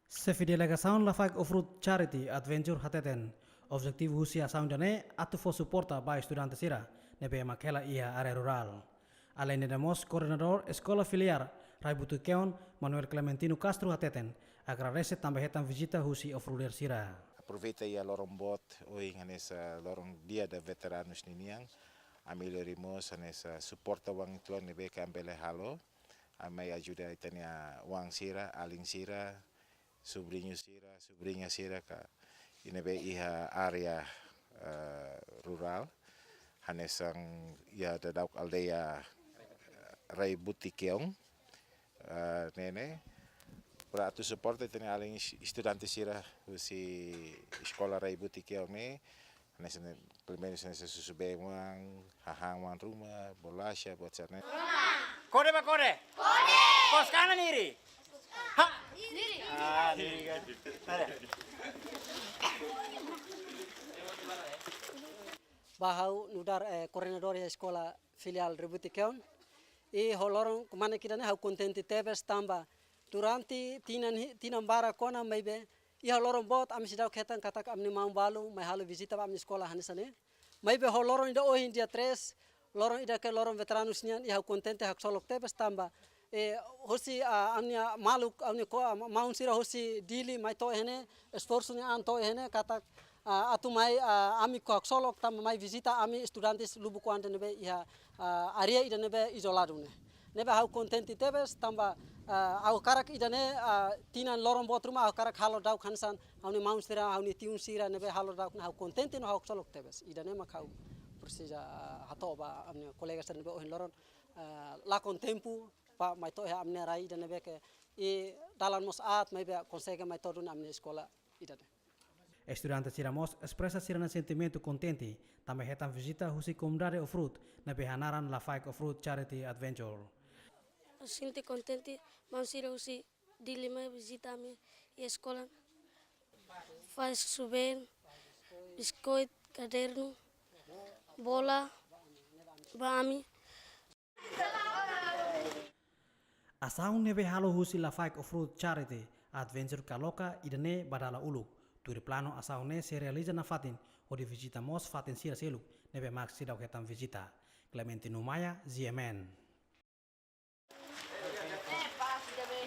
Sefi delegação la fac ofrut charity adventure hateten. Objetivo husia saundane atu fo suporta ba estudante sira nebe makela ia area rural. Além de demos coordenador escola filiar Raibutu Keon Manuel Clementino Castro hateten agradece também hetan visita husi ofruder sira. Aproveita aí a lorong bot hoje nessa lorong dia da veteranos niniang amelhorimos nessa suporta wang tuan nebe kambele halo amai ajuda itania wang sira aling sira sobrinha sira ka inebe iha area rural hanesang ya dadak aldeia Raibutu Keon nene para tu suporta tem além estudantes sira si escola Raibutu Keon me nessa primeiro nessa susubemang hahang wan rumah bolasha buat sana kode ba kode kos kanan iri ha diri diri kan bahau nudar coordenador da escola filial Raibutu Keon e holorong kumane kidane hau contente tebes tamba durante tinan bara kona maibe i holorong bot am sidau ketan katak amni mau balu mai halu visita amni sekolah hanisane maibe holorong ida ohin dia 3 lorong ida ke lorong veteranus nian i hau contente hak solok tebes tamba hosi amnia maluk amni ko maun sira hosi dili mai to hene esforço nya an to hene katak atu mai ami ko solok tam mai visita ami estudantes lubu ko ante nebe iha area ida nebe isolado nebe hau contente tebes tamba au karak ida ne tinan lorong botruma au karak halo dau khansan hauni maun sira hauni tiun sira nebe halo dau hau contente no hau solok tebes ida ne makau persija hatoba amni kolega ser nebe ohin loron la contempo pa mai to ha amne rai ida nebe ke e dalan mos at mai be consegue mai todun amne escola ida ne. Estudantes Ciramos expressa sirana sentimento contente, também hetan visita husi comunidade ofrut na behanaran la faik ofrut charity adventure. Sinto contente, vamos ir husi dilima visita mi escola. Faz subir, biscoito, caderno, bola, bami. Asaun nebe halo husi la faik ofrut charity adventure kaloka idane badala uluk. Turi plano asaune se realiza na fatin o di visita mos fatin sira seluk nebe max sidau ketam visita Clementino Maya ZMN.